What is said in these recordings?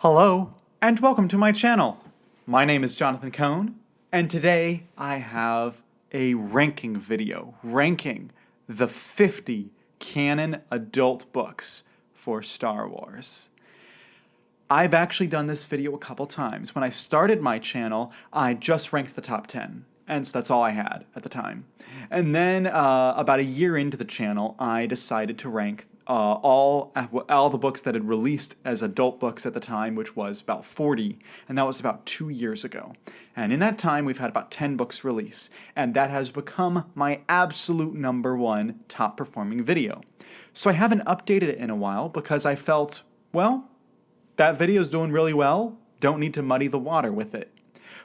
Hello, and welcome to my channel. My name is Jonathan Cohn, and today I have a ranking video, ranking the 50 canon adult books for Star Wars. I've actually done this video a couple times. When I started my channel, I just ranked the top 10, and so that's all I had at the time. And then about a year into the channel, I decided to rank all the books that had released as adult books at the time, which was about 40, and that was about 2 years ago. And in that time, we've had about 10 books release, and that has become my absolute #1 top performing video. So I haven't updated it in a while because I felt, well, that video's doing really well, don't need to muddy the water with it.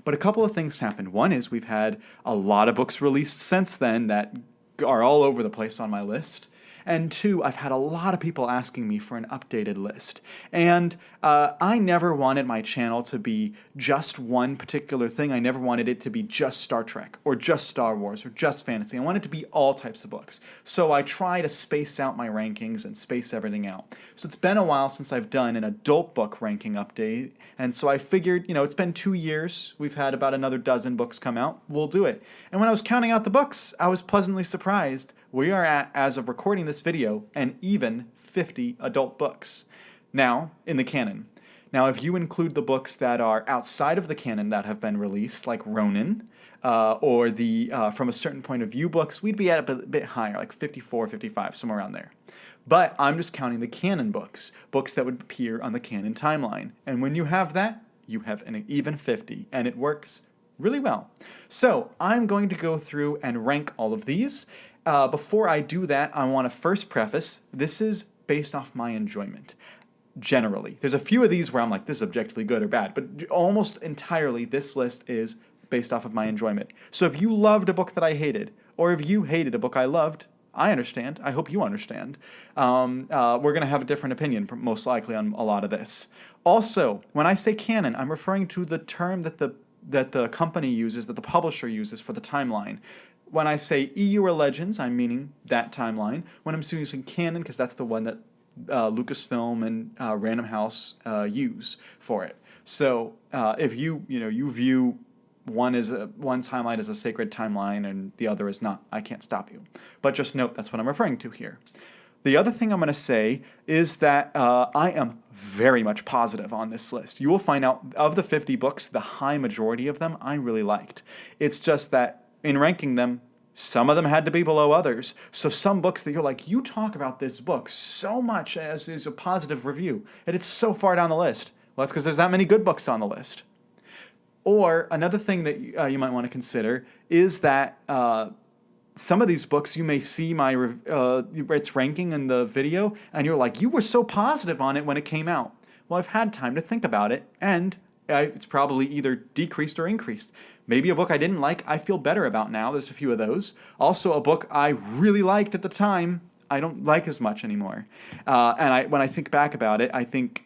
But a couple of things happened. One is we've had a lot of books released since then that are all over the place on my list. And two, I've had a lot of people asking me for an updated list. And I never wanted my channel to be just one particular thing. I never wanted it to be just Star Trek or just Star Wars or just fantasy. I wanted it to be all types of books. So I try to space out my rankings and space everything out. So it's been a while since I've done an adult book ranking update. And so I figured, it's been 2 years. We've had about another dozen books come out. We'll do it. And when I was counting out the books, I was pleasantly surprised. We are at, as of recording this video, an even 50 adult books. Now, in the canon. Now, if you include the books that are outside of the canon that have been released, like Ronin, or the From a Certain Point of View books, we'd be at a bit higher, like 54, 55, somewhere around there. But I'm just counting the canon books, books that would appear on the canon timeline. And when you have that, you have an even 50, and it works really well. So I'm going to go through and rank all of these. Before I do that, I want to first preface, this is based off my enjoyment, generally. There's a few of these where I'm like, this is objectively good or bad, but almost entirely this list is based off of my enjoyment. So if you loved a book that I hated, or if you hated a book I loved, I understand. I hope you understand. We're going to have a different opinion, most likely, on a lot of this. Also, when I say canon, I'm referring to the term that the company uses, that the publisher uses for the timeline. When I say EU or Legends, I'm meaning that timeline. When I'm using canon, because that's the one that Lucasfilm and Random House use for it. So if you view one timeline as a sacred timeline and the other is not, I can't stop you. But just note that's what I'm referring to here. The other thing I'm going to say is that I am very much positive on this list. You will find out of the 50 books, the high majority of them I really liked. It's just that in ranking them, some of them had to be below others. So some books that you're like, you talk about this book so much as is a positive review, and it's so far down the list. Well, that's because there's that many good books on the list. Or another thing that you might want to consider is that some of these books, you may see its ranking in the video, and you're like, you were so positive on it when it came out. Well, I've had time to think about it, and it's probably either decreased or increased. Maybe a book I didn't like, I feel better about now. There's a few of those. Also, a book I really liked at the time, I don't like as much anymore. And when I think back about it, I think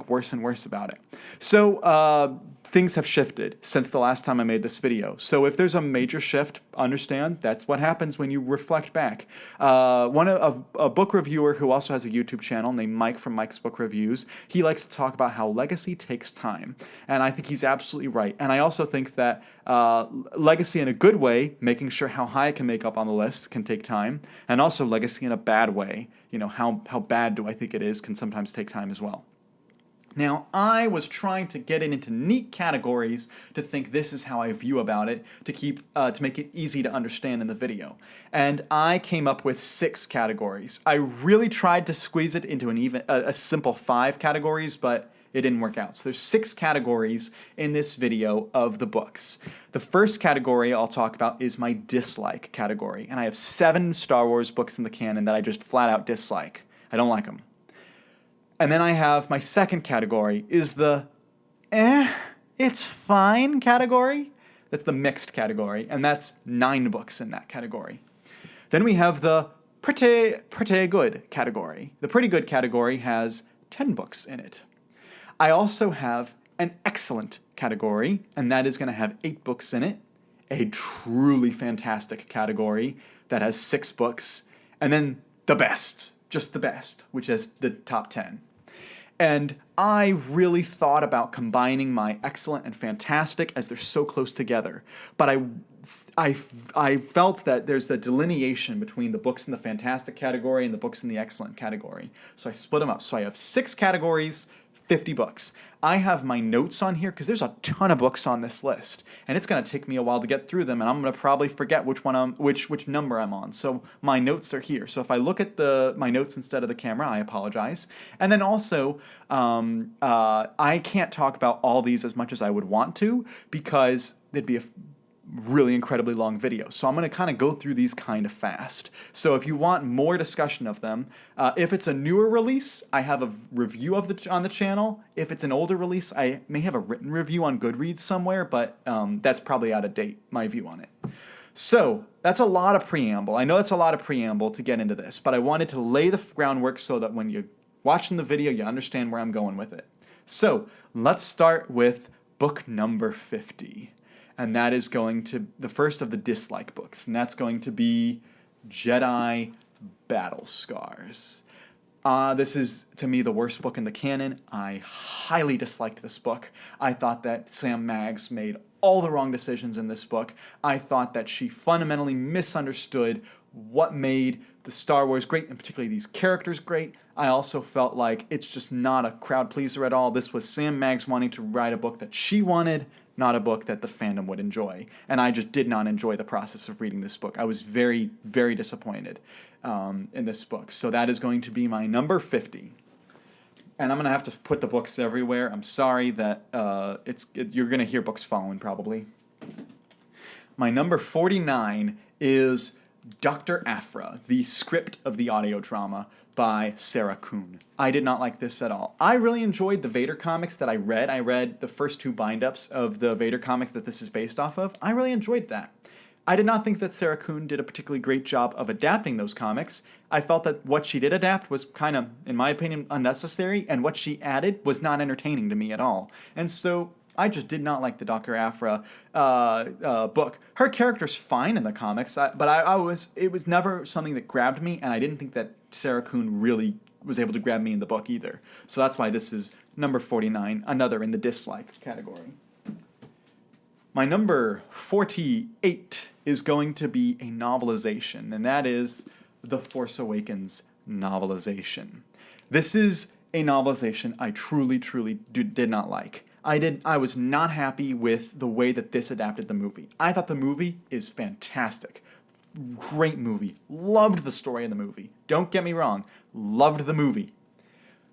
worse and worse about it. So things have shifted since the last time I made this video. So if there's a major shift, understand that's what happens when you reflect back. A book reviewer who also has a YouTube channel named Mike from Mike's Book Reviews, he likes to talk about how legacy takes time. And I think he's absolutely right. And I also think that legacy in a good way, making sure how high it can make up on the list, can take time. And also legacy in a bad way, how bad do I think it is, can sometimes take time as well. Now, I was trying to get it into neat categories to think this is how I view about it, to make it easy to understand in the video. And I came up with 6 categories. I really tried to squeeze it into a simple 5 categories, but it didn't work out. So there's 6 categories in this video of the books. The first category I'll talk about is my dislike category. And I have 7 Star Wars books in the canon that I just flat out dislike. I don't like them. And then I have my second category is the it's fine category. That's the mixed category, and that's 9 books in that category. Then we have the pretty good category. The pretty good category has 10 books in it. I also have an excellent category, and that is going to have 8 books in it. A truly fantastic category that has 6 books. And then the best, just the best, which is the top 10. And I really thought about combining my excellent and fantastic as they're so close together. But I felt that there's the delineation between the books in the fantastic category and the books in the excellent category. So I split them up. So I have 6 categories, 50 books. I have my notes on here because there's a ton of books on this list, and it's going to take me a while to get through them, and I'm going to probably forget which number I'm on. So my notes are here. So if I look at my notes instead of the camera, I apologize. And then also, I can't talk about all these as much as I would want to because it'd be a really incredibly long video. So I'm going to kind of go through these kind of fast. So if you want more discussion of them, if it's a newer release, I have a review on the channel. If it's an older release, I may have a written review on Goodreads somewhere, but that's probably out of date, my view on it. So that's a lot of preamble. I know that's a lot of preamble to get into this, but I wanted to lay the groundwork so that when you're watching the video, you understand where I'm going with it. So let's start with book number 50. And that is going to the first of the dislike books, and that's going to be Jedi Battle Scars. This is, to me, the worst book in the canon. I highly disliked this book. I thought that Sam Maggs made all the wrong decisions in this book. I thought that she fundamentally misunderstood what made the Star Wars great, and particularly these characters great. I also felt like it's just not a crowd pleaser at all. This was Sam Maggs wanting to write a book that she wanted, not a book that the fandom would enjoy. And I just did not enjoy the process of reading this book. I was very, very disappointed in this book. So that is going to be my number 50. And I'm going to have to put the books everywhere. I'm sorry that you're going to hear books falling probably. My number 49 is Dr. Aphra, the script of the audio drama by Sarah Kuhn. I did not like this at all. I really enjoyed the Vader comics that I read. I read the first 2 bind-ups of the Vader comics that this is based off of. I really enjoyed that. I did not think that Sarah Kuhn did a particularly great job of adapting those comics. I felt that what she did adapt was kind of, in my opinion, unnecessary, and what she added was not entertaining to me at all. And so I just did not like the Dr. Aphra book. Her character's fine in the comics, but it was never something that grabbed me, and I didn't think that Sarah Kuhn really was able to grab me in the book either. So that's why this is number 49, another in the dislike category. My number 48 is going to be a novelization, and that is The Force Awakens novelization. This is a novelization I truly did not like. I was not happy with the way that this adapted the movie. I thought the movie is fantastic. Great movie. Loved the story of the movie. Don't get me wrong. Loved the movie.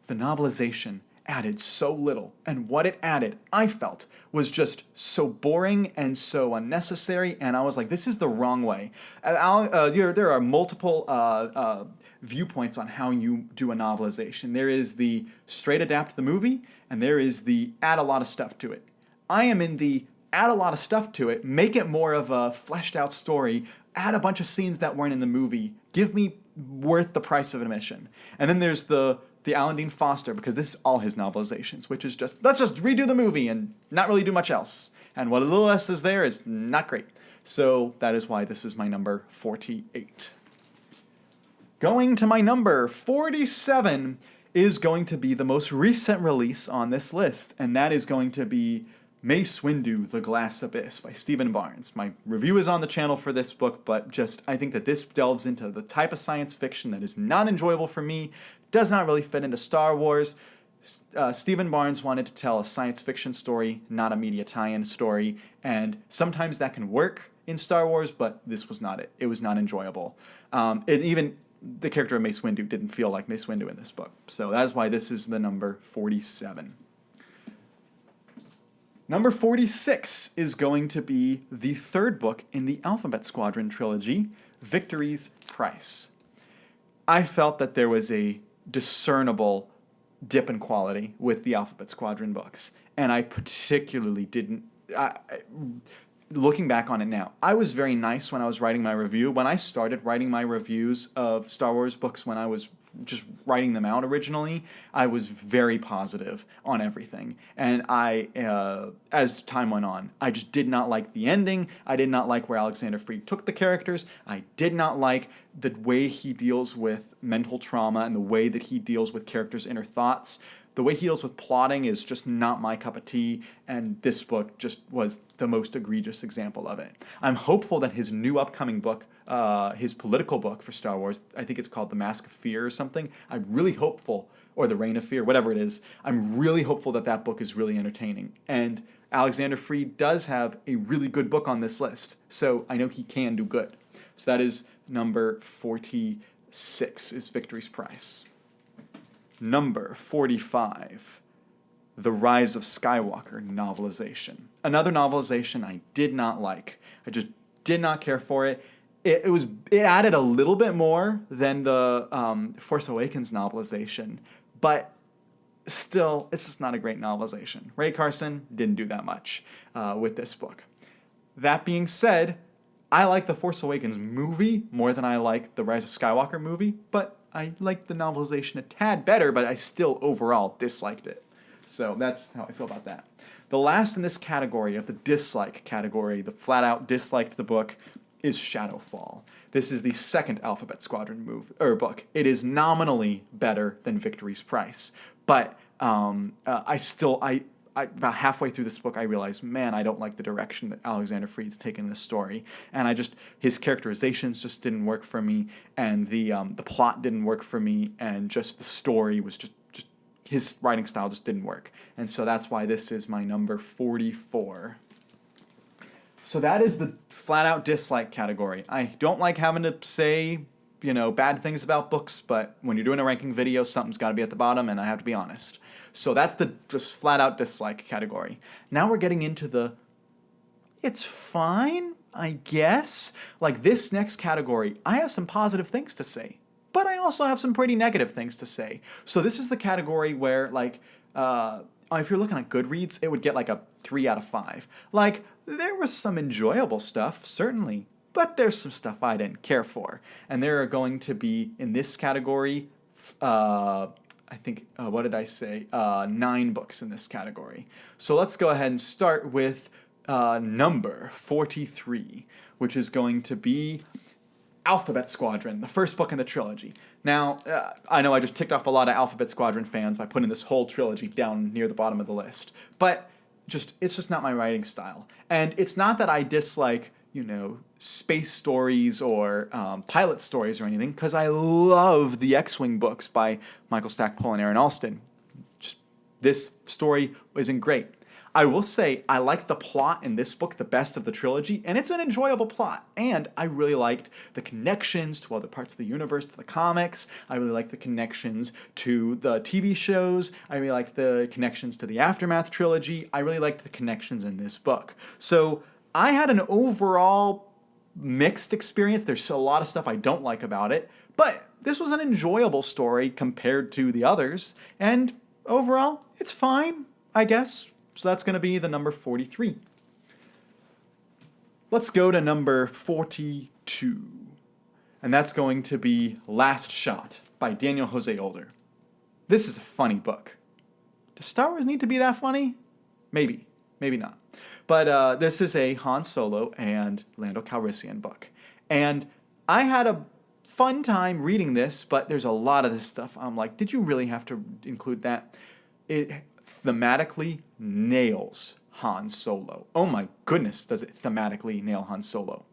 The novelization added so little, and what it added, I felt, was just so boring and so unnecessary, and I was like, this is the wrong way. There are multiple viewpoints on how you do a novelization. There is the straight adapt the movie, and there is the add a lot of stuff to it. I am in the add a lot of stuff to it, make it more of a fleshed out story, add a bunch of scenes that weren't in the movie, give me worth the price of admission. And then there's the Alan Dean Foster, because this is all his novelizations, which is just, let's just redo the movie and not really do much else. And what little else is there is not great. So that is why this is my number 48. Going to my number 47 is going to be the most recent release on this list, and that is going to be Mace Windu, The Glass Abyss by Stephen Barnes. My review is on the channel for this book, but I think that this delves into the type of science fiction that is not enjoyable for me, does not really fit into Star Wars. Stephen Barnes wanted to tell a science fiction story, not a media tie-in story, and sometimes that can work in Star Wars, but this was not it. It was not enjoyable. Even the character of Mace Windu didn't feel like Mace Windu in this book. So that is why this is the number 47. Number 46 is going to be the third book in the Alphabet Squadron trilogy, Victory's Price. I felt that there was a discernible dip in quality with the Alphabet Squadron books, and I particularly didn't... Looking back on it now, I was very nice when I was writing my review. When I started writing my reviews of Star Wars books, when I was just writing them out originally, I was very positive on everything. And as time went on, I just did not like the ending. I did not like where Alexander Freed took the characters. I did not like the way he deals with mental trauma and the way that he deals with characters' inner thoughts. The way he deals with plotting is just not my cup of tea, and this book just was the most egregious example of it. I'm hopeful that his new upcoming book, his political book for Star Wars, I think it's called The Mask of Fear or something, I'm really hopeful, or The Reign of Fear, whatever it is, I'm really hopeful that that book is really entertaining. And Alexander Freed does have a really good book on this list, so I know he can do good. So that is number 46 is Victory's Price. Number 45, The Rise of Skywalker novelization. Another novelization I did not like. I just did not care for it. It added a little bit more than the Force Awakens novelization, but still, it's just not a great novelization. Ray Carson didn't do that much with this book. That being said, I like the Force Awakens movie more than I like the Rise of Skywalker movie, but I like the novelization a tad better, but I still overall disliked it. So that's how I feel about that. The last in this category, of the dislike category, the flat out disliked the book, is Shadowfall. This is the second Alphabet Squadron book. It is nominally better than Victory's Price, but about halfway through this book, I realized, man, I don't like the direction that Alexander Freed's taken this story, and his characterizations just didn't work for me, and the plot didn't work for me, and just the story was just his writing style just didn't work, and so that's why this is my number 44. So that is the flat out dislike category. I don't like having to say, bad things about books, but when you're doing a ranking video, something's got to be at the bottom, and I have to be honest. So that's the just flat out dislike category. Now we're getting into the, it's fine, I guess. Like this next category, I have some positive things to say, but I also have some pretty negative things to say. So this is the category where, if you're looking at Goodreads, it would get like a 3 out of 5. Like, there was some enjoyable stuff, certainly, but there's some stuff I didn't care for. And there are going to be, in this category, I think, what did I say? 9 books in this category. So let's go ahead and start with number 43, which is going to be Alphabet Squadron, the first book in the trilogy. Now, I know I just ticked off a lot of Alphabet Squadron fans by putting this whole trilogy down near the bottom of the list, but it's just not my writing style. And it's not that I dislike, space stories or pilot stories or anything, because I love the X-Wing books by Michael Stackpole and Aaron Alston. Just this story isn't great. I will say I like the plot in this book the best of the trilogy, and it's an enjoyable plot. And I really liked the connections to other parts of the universe, to the comics. I really liked the connections to the TV shows. I really liked the connections to the Aftermath trilogy. I really liked the connections in this book. So I had an overall mixed experience. There's a lot of stuff I don't like about it, but this was an enjoyable story compared to the others, and overall, it's fine, I guess. So that's going to be the number 43. Let's go to number 42, and that's going to be Last Shot by Daniel Jose Older. This is a funny book. Does Star Wars need to be that funny? Maybe not. But this is a Han Solo and Lando Calrissian book. And I had a fun time reading this, but there's a lot of this stuff I'm like, did you really have to include that? It thematically nails Han Solo. Oh my goodness, does it thematically nail Han Solo.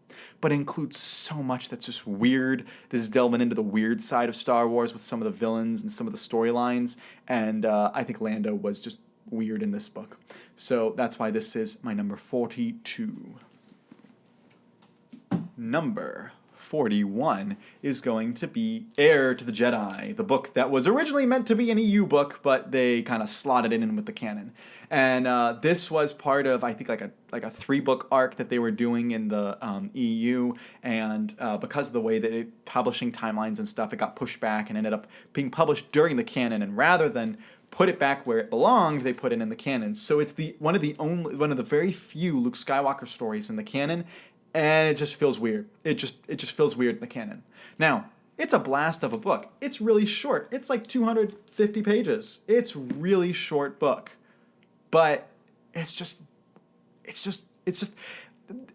But it includes so much that's just weird. This is delving into the weird side of Star Wars with some of the villains and some of the storylines. And I think Lando was just weird in this book. So that's why this is my number 42. Number 41 is going to be Heir to the Jedi, the book that was originally meant to be an EU book, but they kind of slotted it in with the canon. And this was part of, I think, like a 3-book arc that they were doing in the EU, and because of the way that publishing timelines and stuff, it got pushed back and ended up being published during the canon, and rather than put it back where it belonged, they put it in the canon. So it's one of the very few Luke Skywalker stories in the canon, and it just feels weird. It just feels weird in the canon. Now, it's a blast of a book. It's really short. It's like 250 pages. It's really short book. But it's just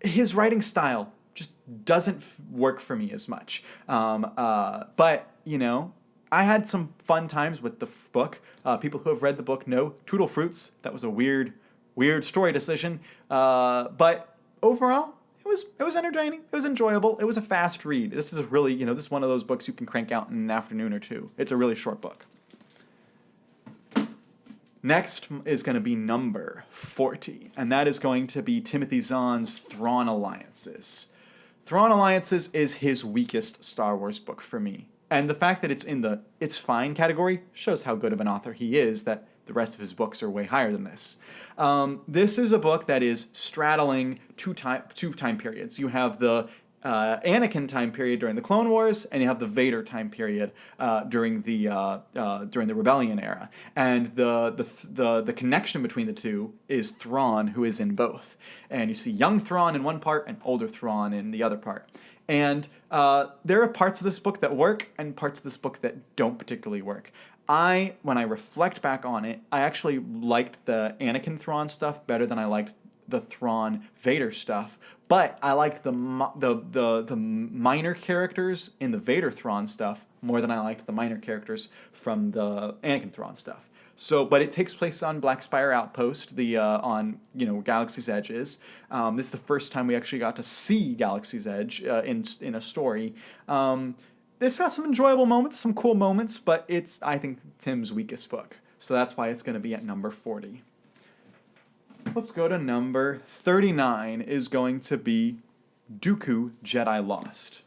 his writing style just doesn't work for me as much. But I had some fun times with the book. People who have read the book know Toodle Fruits. That was a weird story decision. But overall, it was entertaining. It was enjoyable. It was a fast read. This is really, this is one of those books you can crank out in an afternoon or two. It's a really short book. Next is going to be number 40, and that is going to be Timothy Zahn's Thrawn Alliances. Thrawn Alliances is his weakest Star Wars book for me. And the fact that it's in the It's Fine category shows how good of an author he is, that the rest of his books are way higher than this. This is a book that is straddling two time periods. You have the Anakin time period during the Clone Wars, and you have the Vader time period during the Rebellion era. And the connection between the two is Thrawn, who is in both. And you see young Thrawn in one part and older Thrawn in the other part. And there are parts of this book that work and parts of this book that don't particularly work. When I reflect back on it, I actually liked the Anakin Thrawn stuff better than I liked the Thrawn Vader stuff, but I liked the minor characters in the Vader Thrawn stuff more than I liked the minor characters from the Anakin Thrawn stuff. So, but it takes place on Black Spire Outpost, on Galaxy's Edges. This is the first time we actually got to see Galaxy's Edge in a story. It's got some enjoyable moments, some cool moments, but it's, I think, Tim's weakest book. So that's why it's going to be at number 40. Let's go to number 39 is going to be Dooku Jedi Lost.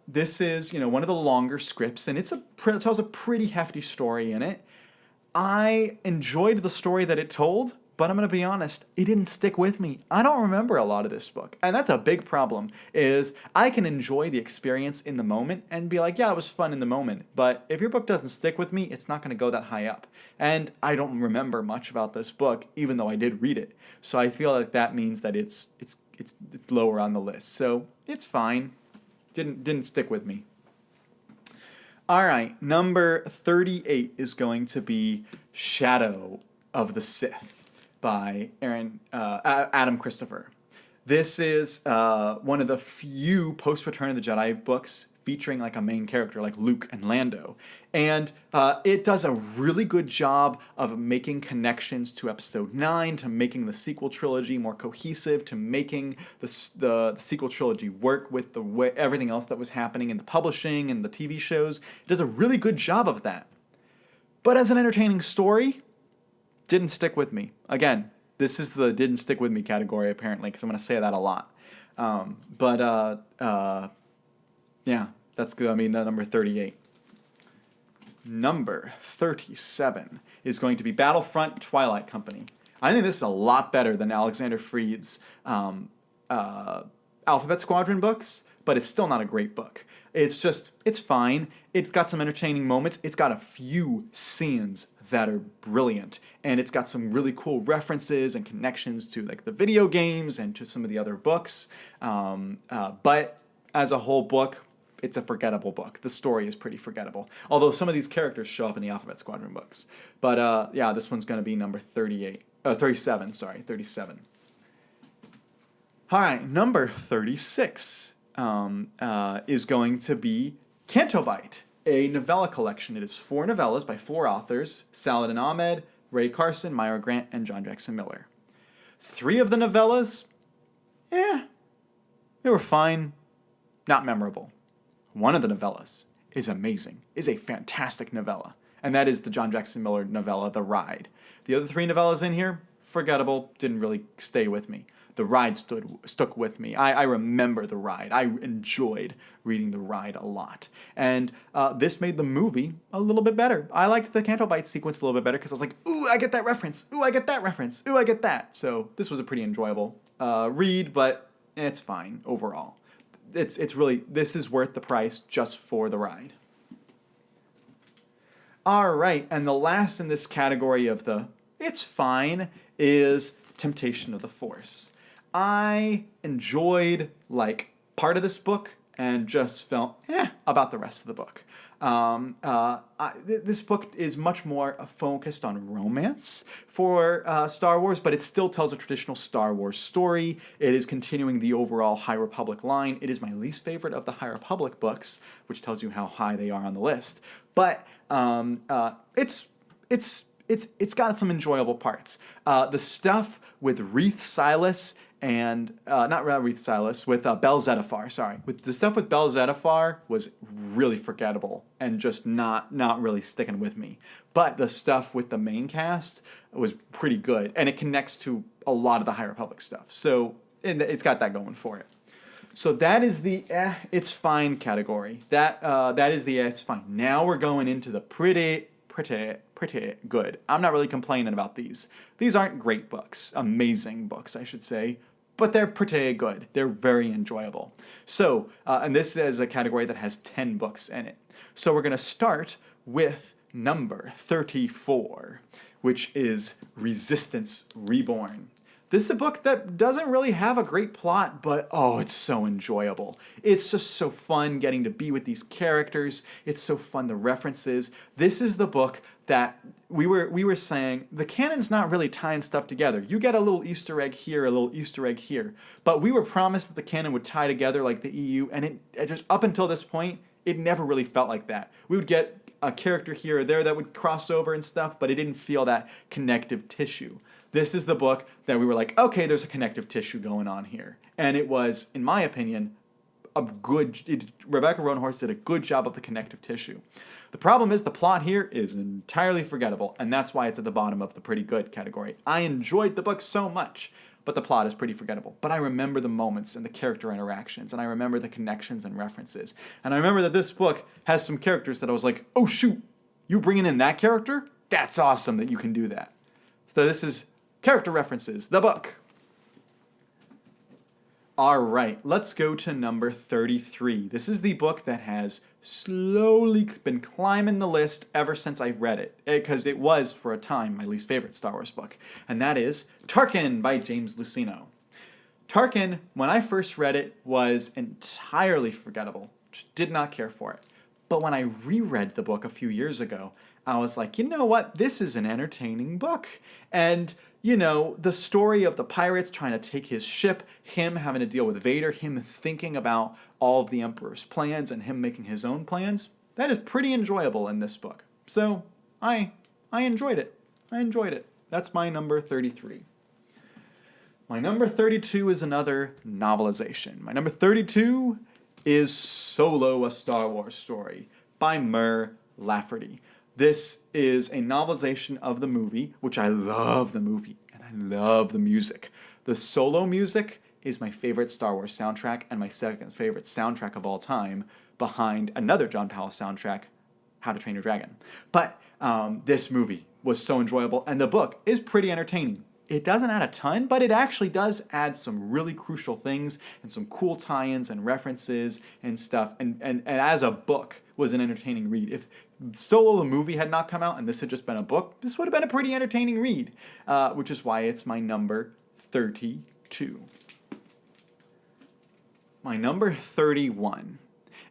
This is, one of the longer scripts, and it tells a pretty hefty story in it. I enjoyed the story that it told, but I'm going to be honest, it didn't stick with me. I don't remember a lot of this book, and that's a big problem, is I can enjoy the experience in the moment and be like, yeah, it was fun in the moment, but if your book doesn't stick with me, it's not going to go that high up. And I don't remember much about this book, even though I did read it. So I feel like that means that it's lower on the list. So it's fine. Didn't stick with me. All right, number 38 is going to be Shadow of the Sith by Adam Christopher. This is one of the few post-Return of the Jedi books featuring like a main character like Luke and Lando. And it does a really good job of making connections to Episode 9, to making the sequel trilogy more cohesive, to making the sequel trilogy work with the way everything else that was happening in the publishing and the TV shows. It does a really good job of that. But as an entertaining story, didn't stick with me. Again, this is the didn't stick with me category apparently, because I'm going to say that a lot. Yeah, that's good. I mean, number 38. Number 37 is going to be Battlefront Twilight Company. I think this is a lot better than Alexander Freed's Alphabet Squadron books, but it's still not a great book. It's fine. It's got some entertaining moments. It's got a few scenes that are brilliant, and it's got some really cool references and connections to like the video games and to some of the other books. But as a whole book, it's a forgettable book. The story is pretty forgettable, although some of these characters show up in the Alphabet Squadron books. But yeah, this one's going to be number 37. All right, number 36 is going to be Canto Bight, a novella collection. It is 4 novellas by 4 authors: Saladin Ahmed, Ray Carson, Myra Grant, and John Jackson Miller. 3 of the novellas, they were fine, not memorable. One of the novellas is amazing, is a fantastic novella, and that is the John Jackson Miller novella, The Ride. The other 3 novellas in here, forgettable, didn't really stay with me. The Ride stuck with me. I remember The Ride. I enjoyed reading The Ride a lot. And this made the movie a little bit better. I liked the Canto Bight sequence a little bit better because I was like, ooh, I get that reference. Ooh, I get that reference. Ooh, I get that. So this was a pretty enjoyable read, but it's fine overall. It's really, this is worth the price just for The Ride. All right, and the last in this category of the it's fine is Temptation of the Force. I enjoyed like part of this book, and just felt about the rest of the book. This book is much more focused on romance for Star Wars, but it still tells a traditional Star Wars story. It is continuing the overall High Republic line. It is my least favorite of the High Republic books, which tells you how high they are on the list. But it's got some enjoyable parts. The stuff with Reath Silas and not Reath Silas, with Bel Zettifar, sorry. With the stuff with Bel Zettifar was really forgettable and just not really sticking with me. But the stuff with the main cast was pretty good, and it connects to a lot of the High Republic stuff. So it's got that going for it. So that is the it's fine category. That is the it's fine. Now we're going into the pretty good. I'm not really complaining about these. These aren't great books, amazing books, I should say, but they're pretty good. They're very enjoyable. So, and this is a category that has 10 books in it. So we're going to start with number 34, which is Resistance Reborn. This is a book that doesn't really have a great plot, but oh, it's so enjoyable. It's just so fun getting to be with these characters. It's so fun, the references. This is the book that we were saying, the canon's not really tying stuff together. You get a little Easter egg here, a little Easter egg here. But we were promised that the canon would tie together like the EU, and it just, up until this point, it never really felt like that. We would get a character here or there that would cross over and stuff, but it didn't feel that connective tissue. This is the book that we were like, okay, there's a connective tissue going on here. And it was, in my opinion, Rebecca Roanhorse did a good job of the connective tissue. The problem is the plot here is entirely forgettable, and that's why it's at the bottom of the pretty good category. I enjoyed the book so much, but the plot is pretty forgettable. But I remember the moments and the character interactions, and I remember the connections and references. And I remember that this book has some characters that I was like, oh shoot, you bringing in that character? That's awesome that you can do that. So this is Character References, the book. All right, let's go to number 33. This is the book that has slowly been climbing the list ever since I read it, because it was, for a time, my least favorite Star Wars book, and that is Tarkin by James Luceno. Tarkin, when I first read it, was entirely forgettable. Just did not care for it. But when I reread the book a few years ago, I was like, you know what? This is an entertaining book. And, you know, the story of the pirates trying to take his ship, him having to deal with Vader, him thinking about all of the Emperor's plans and him making his own plans, that is pretty enjoyable in this book. So I enjoyed it. I enjoyed it. That's my number 33. My number 32 is another novelization. My number 32 is Solo: A Star Wars Story by Mur Lafferty. This is a novelization of the movie, which I love the movie, and I love the music. The Solo music is my favorite Star Wars soundtrack and my second favorite soundtrack of all time, behind another John Powell soundtrack, How to Train Your Dragon. But this movie was so enjoyable, and the book is pretty entertaining. It doesn't add a ton, but it actually does add some really crucial things and some cool tie-ins and references and stuff. And as a book, was an entertaining read. If Solo the movie had not come out and this had just been a book, this would have been a pretty entertaining read, which is why it's my number 32. My number 31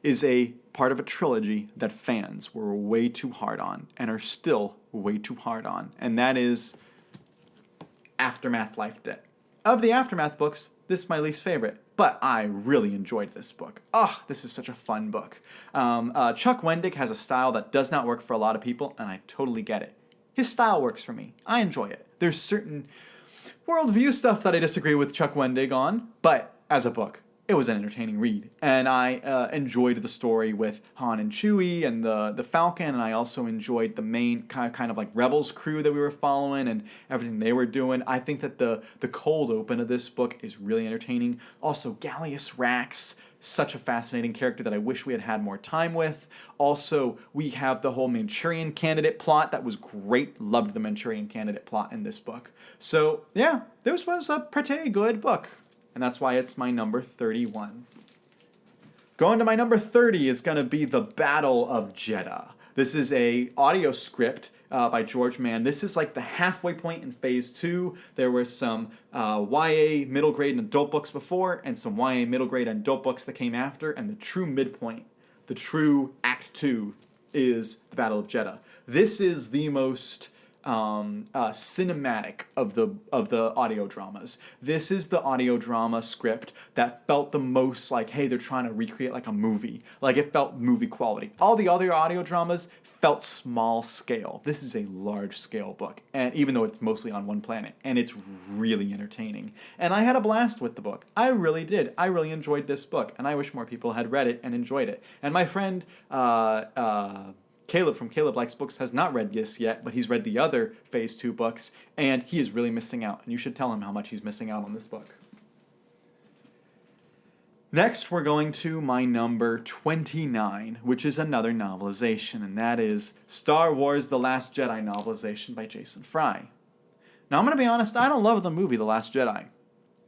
is a part of a trilogy that fans were way too hard on and are still way too hard on, and that is Aftermath Life Debt. Of the Aftermath books, this is my least favorite, but I really enjoyed this book. Oh, this is such a fun book. Chuck Wendig has a style that does not work for a lot of people, and I totally get it. His style works for me. I enjoy it. There's certain worldview stuff that I disagree with Chuck Wendig on, but as a book, it was an entertaining read. And I enjoyed the story with Han and Chewie and the Falcon, and I also enjoyed the main kind of like Rebels crew that we were following and everything they were doing. I think that the cold open of this book is really entertaining. Also, Gallius Rax, such a fascinating character that I wish we had had more time with. Also, we have the whole Manchurian Candidate plot. That was great. Loved the Manchurian Candidate plot in this book. So, yeah, this was a pretty good book. And that's why it's my number 31. Going to my number 30 is going to be The Battle of Jeddah This is a audio script by George Mann. This is like the halfway point in Phase 2. There were some YA middle grade and adult books before, and some YA middle grade and adult books that came after, and the true midpoint, the true Act 2, is the Battle of Jeddah. This is the most cinematic of the audio dramas. This is the audio drama script that felt the most like, hey, they're trying to recreate like a movie. Like, it felt movie quality. All the other audio dramas felt small scale. This is a large scale book, and even though it's mostly on one planet, and it's really entertaining. And I had a blast with the book. I really did. I really enjoyed this book, and I wish more people had read it and enjoyed it. And my friend Caleb from Caleb Likes Books has not read this yet, but he's read the other Phase 2 books, and he is really missing out, and you should tell him how much he's missing out on this book. Next, we're going to my number 29, which is another novelization, and that is Star Wars The Last Jedi novelization by Jason Fry. Now, I'm going to be honest, I don't love the movie The Last Jedi.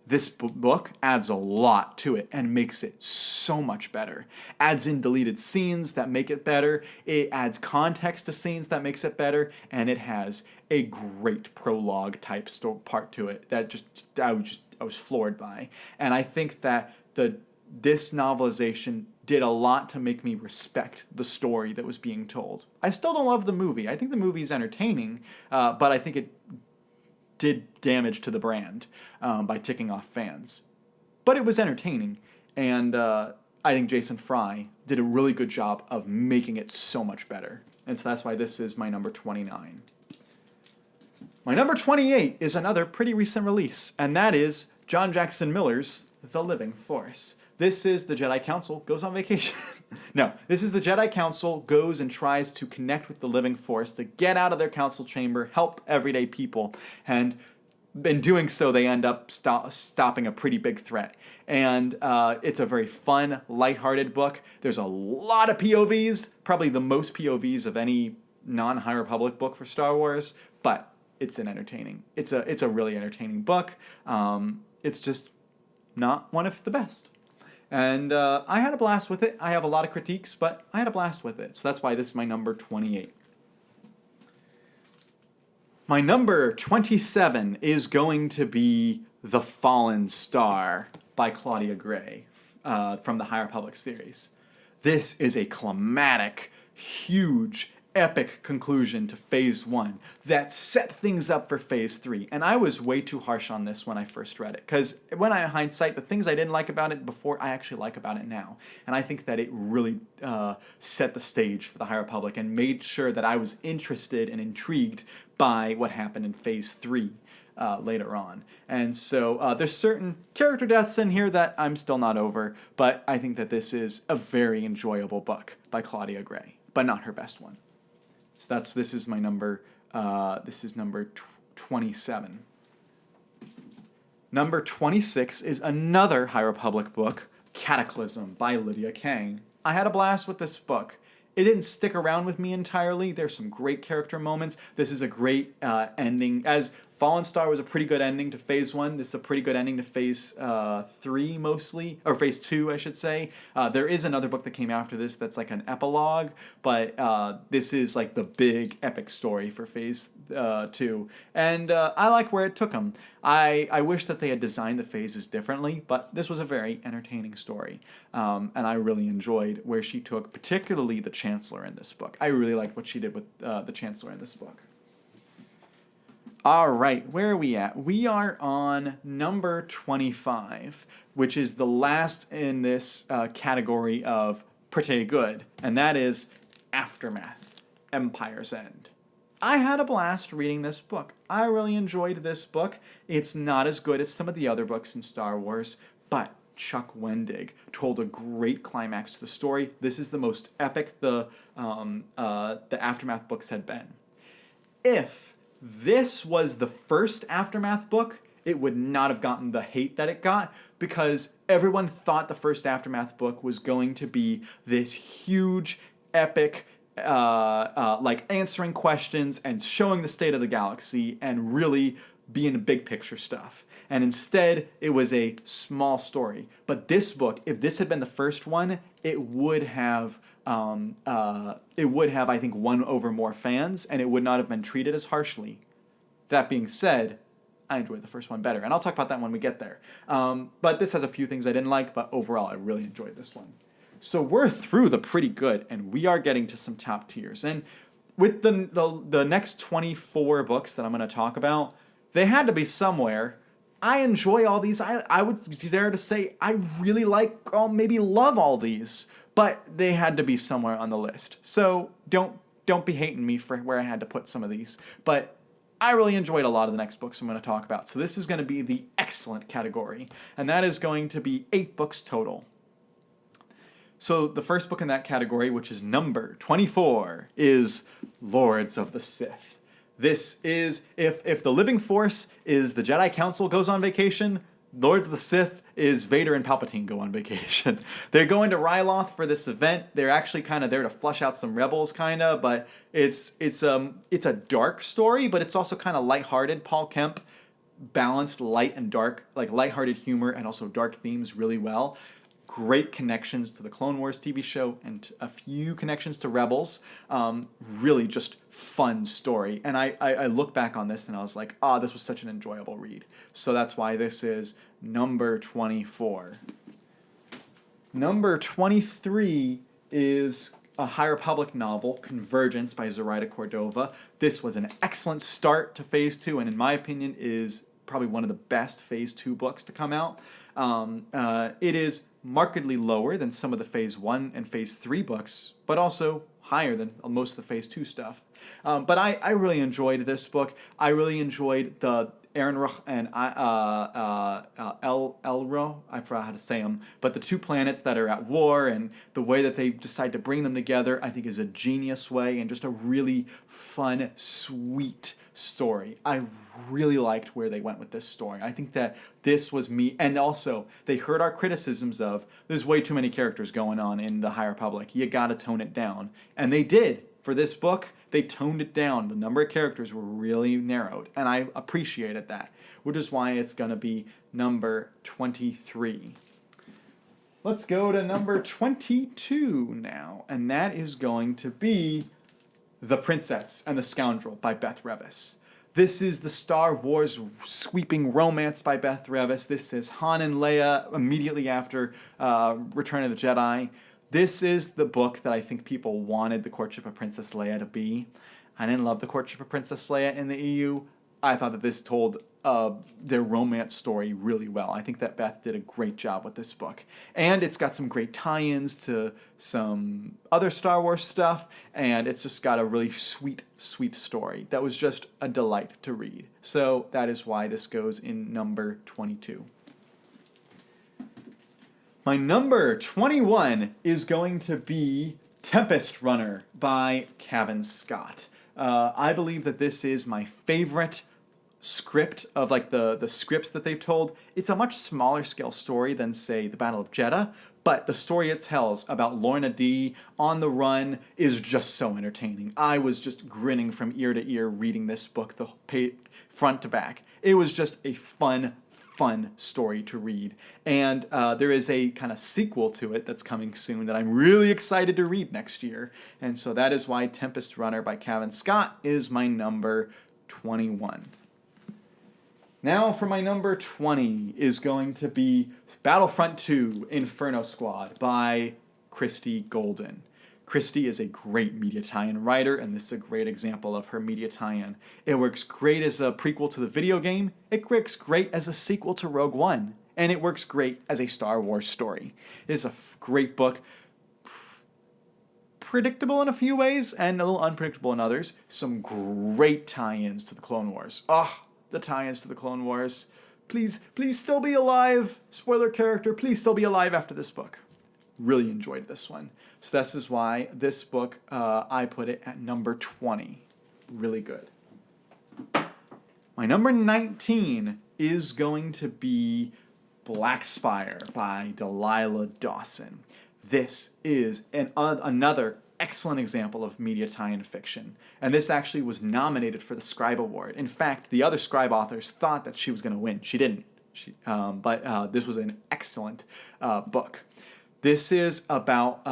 This book adds a lot to it and makes it so much better. Adds in deleted scenes that make it better. It adds context to scenes that makes it better. And it has a great prologue type part to it that I was floored by. And I think that this novelization did a lot to make me respect the story that was being told. I still don't love the movie. I think the movie is entertaining, but I think it did damage to the brand by ticking off fans. But it was entertaining, and I think Jason Fry did a really good job of making it so much better. And so that's why this is my number 29. My number 28 is another pretty recent release, and that is John Jackson Miller's The Living Force. This is the Jedi Council goes on vacation. No, this is the Jedi Council goes and tries to connect with the Living Force to get out of their council chamber, help everyday people, and in doing so, they end up stopping a pretty big threat. And it's a very fun, lighthearted book. There's a lot of POVs, probably the most POVs of any non-High Republic book for Star Wars, but it's entertaining. It's a really entertaining book. It's just not one of the best. And I had a blast with it. I have a lot of critiques, but I had a blast with it. So that's why this is my number 28. My number 27 is going to be The Fallen Star by Claudia Gray from the High Republic series. This is a climatic, huge, epic conclusion to Phase 1 that set things up for Phase 3. And I was way too harsh on this when I first read it, because when I hindsight, the things I didn't like about it before, I actually like about it now. And I think that it really set the stage for the High Republic and made sure that I was interested and intrigued by what happened in Phase 3 later on. And so there's certain character deaths in here that I'm still not over, but I think that this is a very enjoyable book by Claudia Gray, but not her best one. So this is my number, this is number 27. Number 26 is another High Republic book, Cataclysm by Lydia Kang. I had a blast with this book. It didn't stick around with me entirely. There's some great character moments. This is a great ending. As Fallen Star was a pretty good ending to Phase 1, this is a pretty good ending to Phase 3 mostly, or Phase 2, I should say. There is another book that came after this that's like an epilogue, but this is like the big epic story for Phase 2. And I like where it took them. I wish that they had designed the phases differently, but this was a very entertaining story. And I really enjoyed where she took particularly the Chancellor in this book. I really liked what she did with the Chancellor in this book. All right, where are we at? We are on number 25, which is the last in this category of pretty good, and that is Aftermath, Empire's End. I had a blast reading this book. I really enjoyed this book. It's not as good as some of the other books in Star Wars, but Chuck Wendig told a great climax to the story. This is the most epic the Aftermath books had been. If this was the first Aftermath book, it would not have gotten the hate that it got, because everyone thought the first Aftermath book was going to be this huge, epic, like answering questions and showing the state of the galaxy and really being big picture stuff. And instead, it was a small story. But this book, if this had been the first one, it would have it would have, I think, won over more fans, and it would not have been treated as harshly. That being said, I enjoyed the first one better, and I'll talk about that when we get there. But this has a few things I didn't like, but overall, I really enjoyed this one. So we're through the pretty good, and we are getting to some top tiers. And with the next 24 books that I'm going to talk about, they had to be somewhere. I enjoy all these. I would dare to say I really like, maybe love all these, but they had to be somewhere on the list. So don't be hating me for where I had to put some of these. But I really enjoyed a lot of the next books I'm going to talk about. So this is going to be the excellent category, and that is going to be 8 books total. So the first book in that category, which is number 24, is Lords of the Sith. This is, if the living force is the Jedi Council goes on vacation, Lords of the Sith is Vader and Palpatine go on vacation. They're going to Ryloth for this event. They're actually kind of there to flush out some rebels, kind of, but it's a dark story, but it's also kind of lighthearted. Paul Kemp balanced light and dark, like lighthearted humor and also dark themes really well. Great connections to the Clone Wars TV show and a few connections to Rebels. Really just fun story. And I look back on this and I was like, this was such an enjoyable read. So that's why this is number 24. Number 23 is a High Republic novel, Convergence by Zoraida Cordova. This was an excellent start to Phase 2 and in my opinion is probably one of the best Phase 2 books to come out. It is markedly lower than some of the Phase 1 and Phase 3 books, but also higher than most of the Phase 2 stuff. But I really enjoyed this book. I really enjoyed the Aaronruch and Elro, I forgot how to say them, but the two planets that are at war and the way that they decide to bring them together, I think is a genius way and just a really fun, sweet story. I really liked where they went with this story. I think that this was me, and also they heard our criticisms of there's way too many characters going on in the High Republic. You gotta tone it down. And they did. For this book, they toned it down. The number of characters were really narrowed, and I appreciated that, which is why it's gonna be number 23. Let's go to number 22 now, and that is going to be The Princess and the Scoundrel by Beth Revis. This is the Star Wars sweeping romance by Beth Revis. This is Han and Leia immediately after Return of the Jedi. This is the book that I think people wanted the Courtship of Princess Leia to be. I didn't love the Courtship of Princess Leia in the EU. I thought that this told their romance story really well. I think that Beth did a great job with this book. And it's got some great tie-ins to some other Star Wars stuff, and it's just got a really sweet, sweet story that was just a delight to read. So that is why this goes in number 22. My number 21 is going to be Tempest Runner by Cavan Scott. I believe that this is my favorite script of like the scripts that they've told. It's a much smaller scale story than, say, the Battle of Jeddah, but the story it tells about Lorna Dee on the run is just so entertaining. I was just grinning from ear to ear reading this book, front to back. It was just a fun story to read. And there is a kind of sequel to it that's coming soon that I'm really excited to read next year. And so that is why Tempest Runner by Cavan Scott is my number 21. Now for my number 20 is going to be Battlefront 2 Inferno Squad by Christy Golden. Christy is a great media tie-in writer, and this is a great example of her media tie-in. It works great as a prequel to the video game, it works great as a sequel to Rogue One, and it works great as a Star Wars story. It is a great book, predictable in a few ways, and a little unpredictable in others. Some great tie-ins to the Clone Wars. The tie-ins to the Clone Wars. Please still be alive. Spoiler character, please still be alive after this book. Really enjoyed this one. So this is why this book, I put it at number 20. Really good. My number 19 is going to be Black Spire by Delilah Dawson. This is another excellent example of media tie-in fiction. And this actually was nominated for the Scribe Award. In fact, the other Scribe authors thought that she was going to win. She didn't. But this was an excellent book. This is about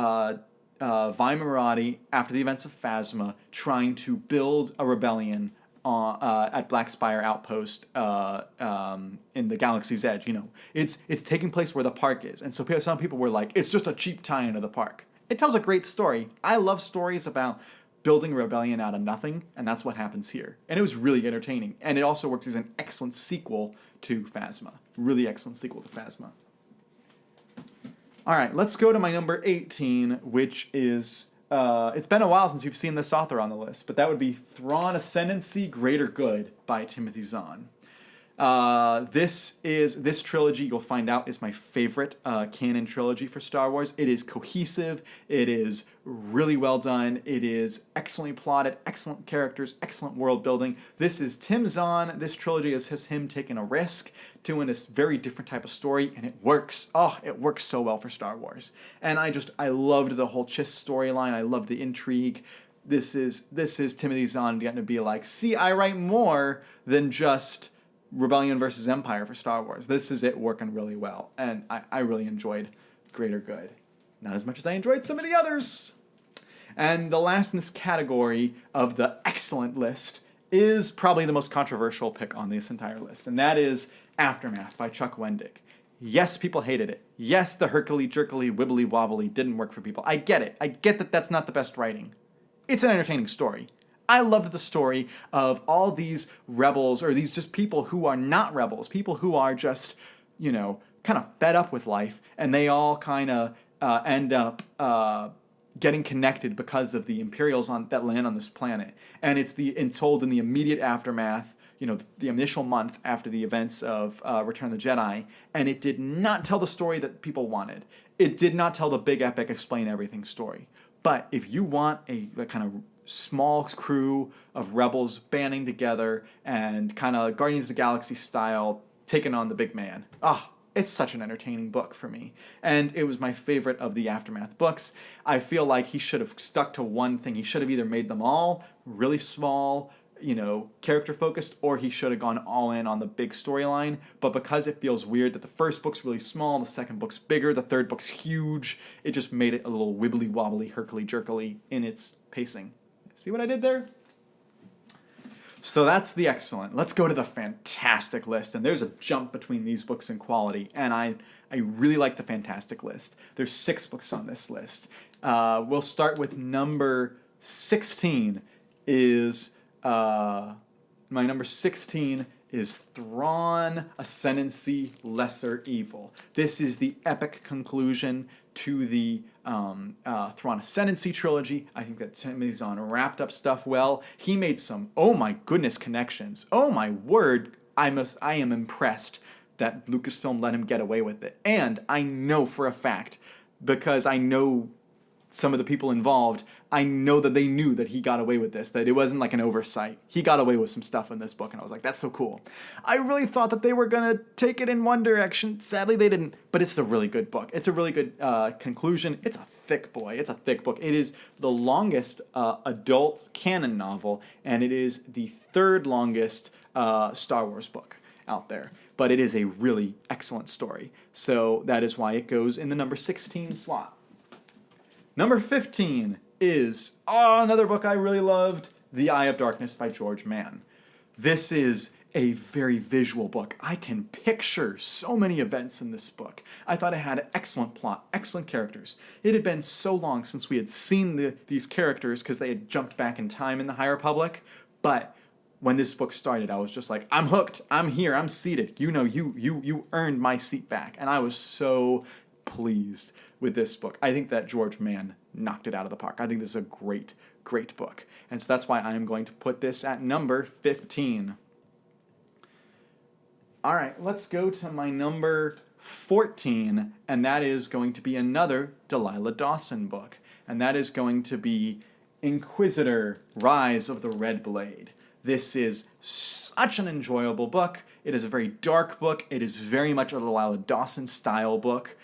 Vi Moradi, after the events of Phasma, trying to build a rebellion at Black Spire Outpost in the Galaxy's Edge. You know, it's taking place where the park is, and so some people were like, it's just a cheap tie into the park. It tells a great story. I love stories about building a rebellion out of nothing, and that's what happens here. And it was really entertaining, and it also works as an excellent sequel to Phasma. Really excellent sequel to Phasma. All right, let's go to my number 18, which is, it's been a while since you've seen this author on the list, but that would be Thrawn Ascendancy, Greater Good by Timothy Zahn. This trilogy, you'll find out, is my favorite canon trilogy for Star Wars. It is cohesive. It is really well done. It is excellently plotted, excellent characters, excellent world building. This is Tim Zahn. This trilogy is him taking a risk, doing this very different type of story, and it works. Oh, it works so well for Star Wars. And I loved the whole Chiss storyline. I loved the intrigue. This is Timothy Zahn getting to be like, see, I write more than just Rebellion versus Empire for Star Wars. This is it working really well, and I really enjoyed Greater Good. Not as much as I enjoyed some of the others. And the last in this category of the excellent list is probably the most controversial pick on this entire list, and that is Aftermath by Chuck Wendig. Yes, people hated it. Yes, the herkly-jerkly, wibbly-wobbly didn't work for people. I get it. I get that that's not the best writing. It's an entertaining story. I loved the story of all these rebels, or these just people who are not rebels, people who are just, you know, kind of fed up with life, and they all kind of end up getting connected because of the Imperials that land on this planet. And it's told in the immediate aftermath, you know, the initial month after the events of Return of the Jedi, and it did not tell the story that people wanted. It did not tell the big epic explain everything story. But if you want a kind of small crew of rebels banding together and kind of Guardians of the Galaxy style taking on the big man, it's such an entertaining book for me. And it was my favorite of the Aftermath books. I feel like he should have stuck to one thing. He should have either made them all really small, you know, character focused, or he should have gone all in on the big storyline. But because it feels weird that the first book's really small, the second book's bigger, the third book's huge, it just made it a little wibbly wobbly, herkly jerkily in its pacing. See what I did there? So that's the excellent. Let's go to the fantastic list. And there's a jump between these books in quality. And I really like the fantastic list. There's 6 books on this list. We'll start with number 16 is... my number 16 is Thrawn Ascendancy, Lesser Evil. This is the epic conclusion to the Thrawn Ascendancy trilogy. I think that Timothy Zahn wrapped up stuff well. He made some, oh my goodness, connections. Oh my word, I am impressed that Lucasfilm let him get away with it. And I know for a fact, because I know some of the people involved, I know that they knew that he got away with this, that it wasn't like an oversight. He got away with some stuff in this book, and I was like, that's so cool. I really thought that they were going to take it in one direction. Sadly, they didn't, but it's a really good book. It's a really good conclusion. It's a thick boy. It's a thick book. It is the longest adult canon novel, and it is the 3rd longest Star Wars book out there. But it is a really excellent story. So that is why it goes in the number 16 slot. Number 15 is another book I really loved, The Eye of Darkness by George Mann. This is a very visual book. I can picture so many events in this book. I thought it had an excellent plot, excellent characters. It had been so long since we had seen these characters because they had jumped back in time in the High Republic, but when this book started, I was just like, I'm hooked, I'm here, I'm seated. You know, you earned my seat back. And I was so pleased with this book. I think that George Mann knocked it out of the park. I think this is a great, great book. And so that's why I am going to put this at number 15. All right, let's go to my number 14, and that is going to be another Delilah Dawson book. And that is going to be Inquisitor, Rise of the Red Blade. This is such an enjoyable book. It is a very dark book. It is very much a Delilah Dawson style book.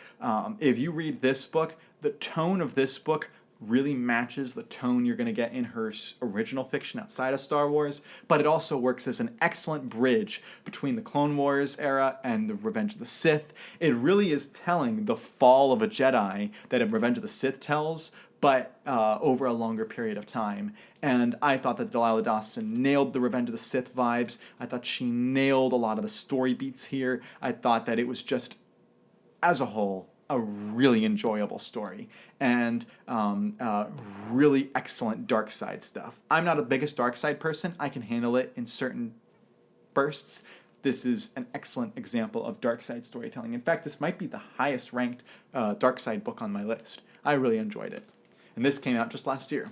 If you read this book, the tone of this book really matches the tone you're going to get in her original fiction outside of Star Wars, but it also works as an excellent bridge between the Clone Wars era and the Revenge of the Sith. It really is telling the fall of a Jedi that Revenge of the Sith tells, but over a longer period of time. And I thought that Delilah Dawson nailed the Revenge of the Sith vibes. I thought she nailed a lot of the story beats here. I thought that it was just, as a whole, a really enjoyable story and really excellent dark side stuff. I'm not the biggest dark side person. I can handle it in certain bursts. This is an excellent example of dark side storytelling. In fact, this might be the highest ranked dark side book on my list. I really enjoyed it. And this came out just last year.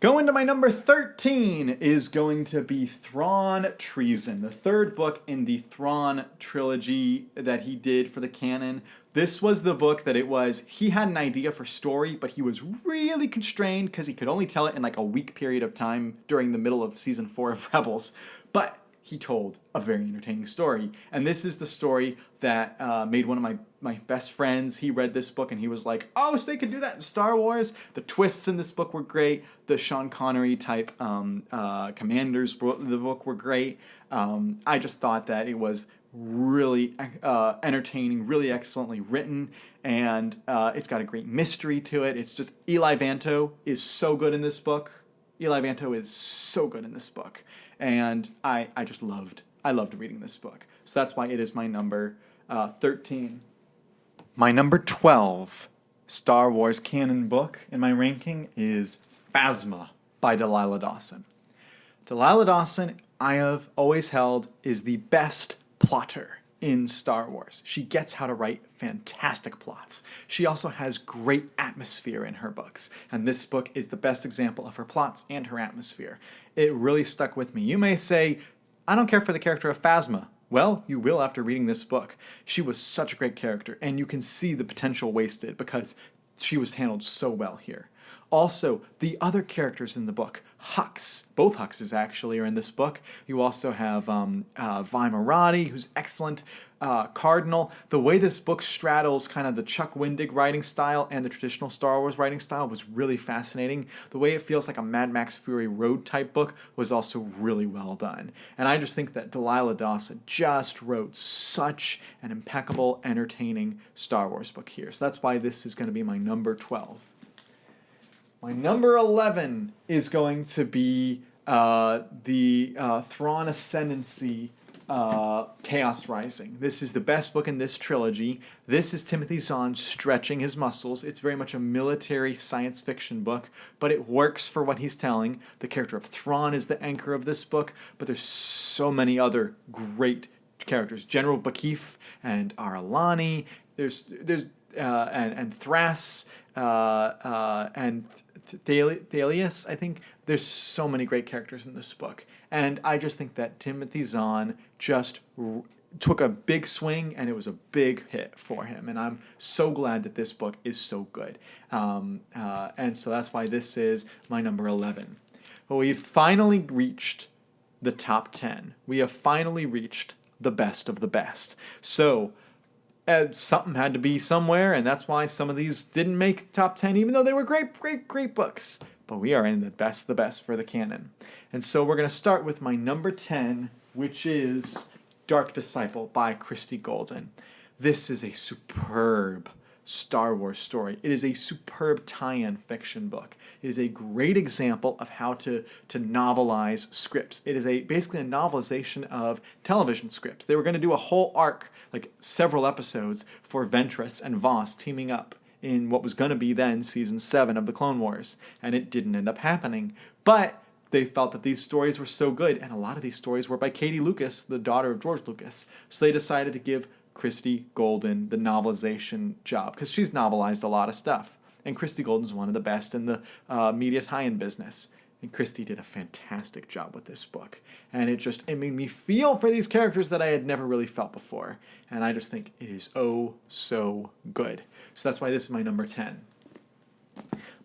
Going to my number 13 is going to be Thrawn Treason, the third book in the Thrawn trilogy that he did for the canon. This was the book that he had an idea for story, but he was really constrained because he could only tell it in like a week period of time during the middle of season 4 of Rebels. But he told a very entertaining story. And this is the story that made one of my best friends. He read this book and he was like, oh, so they could do that in Star Wars? The twists in this book were great. The Sean Connery type commanders in the book were great. I just thought that it was really entertaining, really excellently written, and it's got a great mystery to it. It's just, Eli Vanto is so good in this book. And I loved reading this book. So that's why it is my number 13. My number 12 Star Wars canon book in my ranking is Phasma by Delilah Dawson. Delilah Dawson, I have always held, is the best plotter in Star Wars. She gets how to write fantastic plots. She also has great atmosphere in her books, and this book is the best example of her plots and her atmosphere. It really stuck with me. You may say, I don't care for the character of Phasma. Well, you will after reading this book. She was such a great character, and you can see the potential wasted because she was handled so well here. Also, the other characters in the book, Hux, both Huxes actually are in this book. You also have Vi Moradi, who's excellent, Cardinal. The way this book straddles kind of the Chuck Wendig writing style and the traditional Star Wars writing style was really fascinating. The way it feels like a Mad Max Fury Road type book was also really well done. And I just think that Delilah Dawson just wrote such an impeccable, entertaining Star Wars book here. So that's why this is going to be my number 12. My number 11 is going to be the Thrawn Ascendancy Chaos Rising. This is the best book in this trilogy. This is Timothy Zahn stretching his muscles. It's very much a military science fiction book, but it works for what he's telling. The character of Thrawn is the anchor of this book, but there's so many other great characters. General Bakif and Aralani. There's and Thras and Thalius, I think. There's so many great characters in this book. And I just think that Timothy Zahn just took a big swing, and it was a big hit for him. And I'm so glad that this book is so good. And so that's why this is my number 11. But we've finally reached the top 10. We have finally reached the best of the best. So something had to be somewhere, and that's why some of these didn't make top 10, even though they were great books. But we are in the best for the canon. And so we're going to start with my number 10, which is Dark Disciple by Christie Golden. This is a superb Star Wars story. It is a superb tie-in fiction book. It is a great example of how to novelize scripts. It is basically a novelization of television scripts. They were going to do a whole arc, like several episodes, for Ventress and Voss teaming up in what was going to be then season 7 of the Clone Wars, and it didn't end up happening. But they felt that these stories were so good, and a lot of these stories were by Katie Lucas, the daughter of George Lucas. So they decided to give Christie Golden the novelization job, because she's novelized a lot of stuff. And Christie Golden's one of the best in the media tie-in business. And Christie did a fantastic job with this book. And it made me feel for these characters that I had never really felt before. And I just think it is oh so good. So that's why this is my number 10.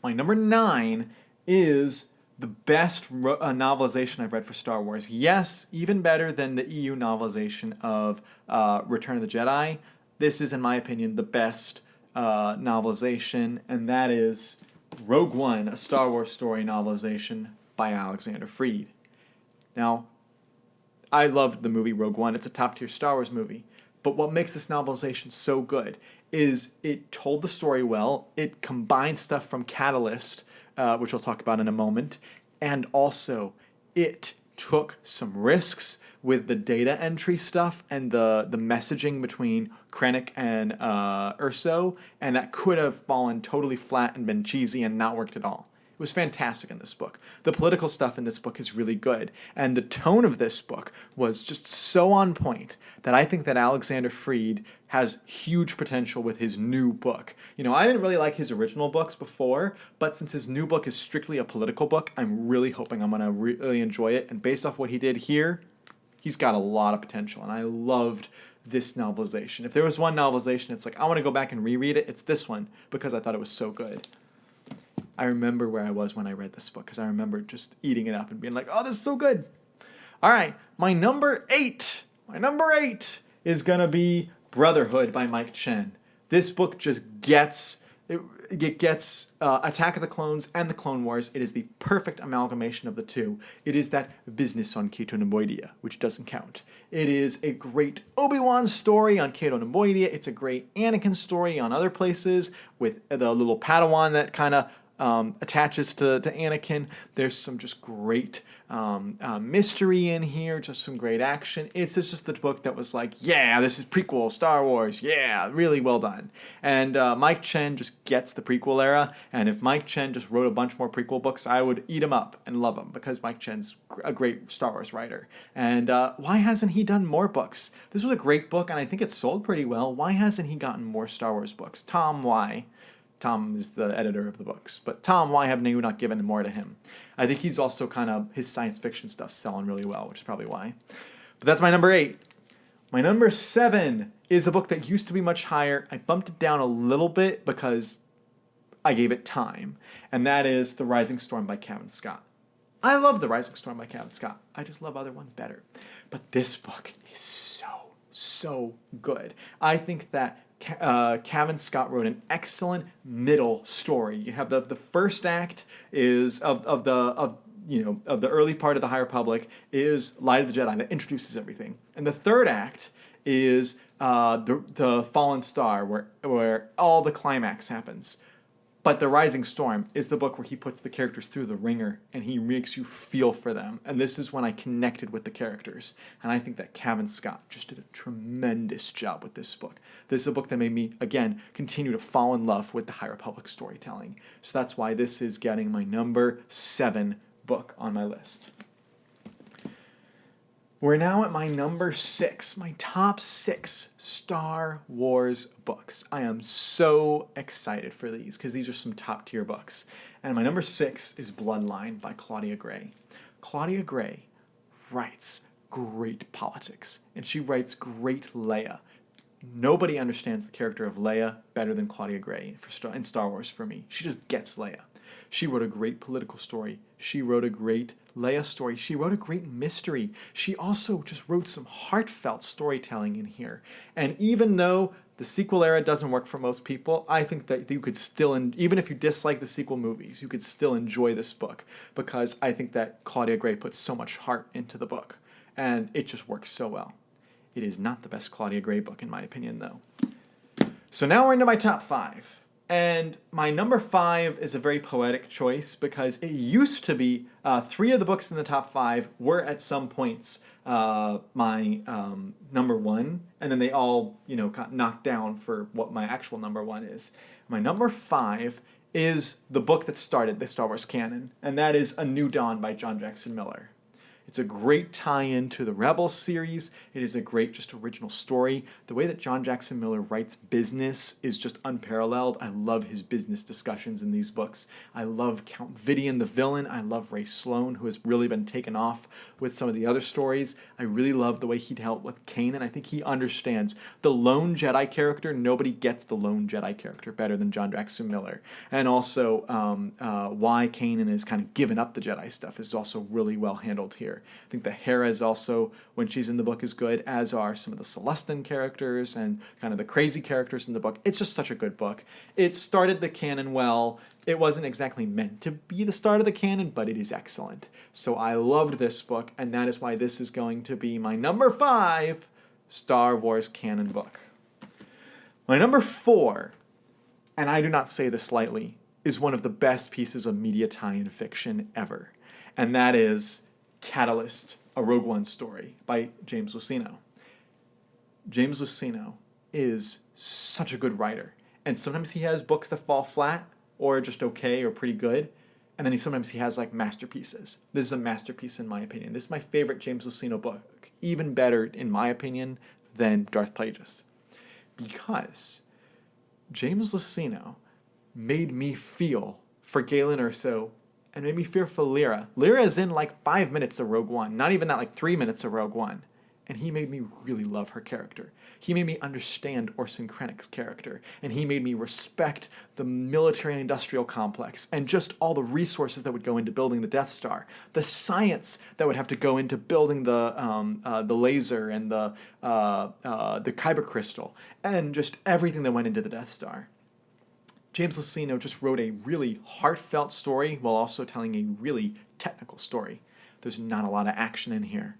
My number 9 is the best novelization I've read for Star Wars. Yes, even better than the EU novelization of Return of the Jedi. This is, in my opinion, the best novelization, and that is Rogue One, a Star Wars story novelization by Alexander Freed. Now, I loved the movie Rogue One. It's a top-tier Star Wars movie. But what makes this novelization so good is it told the story well. It combined stuff from Catalyst, which we'll talk about in a moment, and also it took some risks with the data entry stuff and the messaging between Krennic and Urso, and that could have fallen totally flat and been cheesy and not worked at all. It was fantastic in this book. The political stuff in this book is really good, and the tone of this book was just so on point that I think that Alexander Freed has huge potential with his new book. You know, I didn't really like his original books before, but since his new book is strictly a political book, I'm really hoping I'm going to really enjoy it, and based off what he did here, he's got a lot of potential, and I loved this novelization. If there was one novelization, it's like, I want to go back and reread it, it's this one, because I thought it was so good. I remember where I was when I read this book, because I remember just eating it up and being like, oh, this is so good. All right, my number 8 is going to be Brotherhood by Mike Chen. This book just gets Attack of the Clones and the Clone Wars. It is the perfect amalgamation of the two. It is that business on Cato Nemoidia, which doesn't count. It is a great Obi-Wan story on Cato Nemoidia. It's a great Anakin story on other places with the little Padawan that kind of attaches to Anakin. There's some just great mystery in here, just some great action. It's just the book that was like, yeah, this is prequel Star Wars, yeah, really well done. And Mike Chen just gets the prequel era, and if Mike Chen just wrote a bunch more prequel books, I would eat him up and love him, because Mike Chen's a great Star Wars writer. And why hasn't he done more books? This was a great book, and I think it sold pretty well. Why hasn't he gotten more Star Wars books? Tom, why? Tom is the editor of the books. But Tom, why haven't you not given more to him? I think he's also kind of, his science fiction stuff selling really well, which is probably why. But that's my number 8. My number 7 is a book that used to be much higher. I bumped it down a little bit because I gave it time. And that is The Rising Storm by Cavan Scott. I love The Rising Storm by Cavan Scott. I just love other ones better. But this book is so good. I think that Cavan Scott wrote an excellent middle story. You have the first act is of the early part of the High Republic is Light of the Jedi that introduces everything, and the third act is the Fallen Star where all the climax happens. But The Rising Storm is the book where he puts the characters through the ringer and he makes you feel for them. And this is when I connected with the characters. And I think that Cavan Scott just did a tremendous job with this book. This is a book that made me, again, continue to fall in love with the High Republic storytelling. So that's why this is getting my number 7 book on my list. We're now at my number 6, my top 6 Star Wars books. I am so excited for these because these are some top tier books. And my number 6 is Bloodline by Claudia Gray. Claudia Gray writes great politics, and she writes great Leia. Nobody understands the character of Leia better than Claudia Gray in Star Wars for me. She just gets Leia. She wrote a great political story. She wrote a great Leia story. She wrote a great mystery. She also just wrote some heartfelt storytelling in here. And even though the sequel era doesn't work for most people, I think that you could still, even if you dislike the sequel movies, you could still enjoy this book because I think that Claudia Gray put so much heart into the book. And it just works so well. It is not the best Claudia Gray book, in my opinion, though. So now we're into my top 5. And my number 5 is a very poetic choice because it used to be 3 of the books in the top 5 were at some points my number 1, and then they all got knocked down for what my actual number 1 is. My number 5 is the book that started the Star Wars canon, and that is A New Dawn by John Jackson Miller. It's a great tie-in to the Rebels series. It is a great, just original story. The way that John Jackson Miller writes business is just unparalleled. I love his business discussions in these books. I love Count Vidian, the villain. I love Ray Sloan, who has really been taken off with some of the other stories. I really love the way he dealt with Kanan. I think he understands the lone Jedi character. Nobody gets the lone Jedi character better than John Jackson Miller. And also why Kanan is kind of given up the Jedi stuff is also really well handled here. I think the Hera is also, when she's in the book, is good, as are some of the Celestin characters and kind of the crazy characters in the book. It's just such a good book. It started the canon well. It wasn't exactly meant to be the start of the canon, but it is excellent. So I loved this book, and that is why this is going to be my number 5 Star Wars canon book. My number 4, and I do not say this lightly, is one of the best pieces of media tie-in fiction ever. And that is Catalyst, a Rogue One story by James Luceno. James Luceno is such a good writer. And sometimes he has books that fall flat or just okay or pretty good. And then sometimes he has like masterpieces. This is a masterpiece in my opinion. This is my favorite James Luceno book. Even better, in my opinion, than Darth Plagueis. Because James Luceno made me feel for Galen Erso and made me fear for Lyra. Lyra is in like 5 minutes of Rogue One, not even that, like 3 minutes of Rogue One. And he made me really love her character. He made me understand Orson Krennic's character. And he made me respect the military and industrial complex and just all the resources that would go into building the Death Star. The science that would have to go into building the laser and the kyber crystal. And just everything that went into the Death Star. James Luceno just wrote a really heartfelt story while also telling a really technical story. There's not a lot of action in here,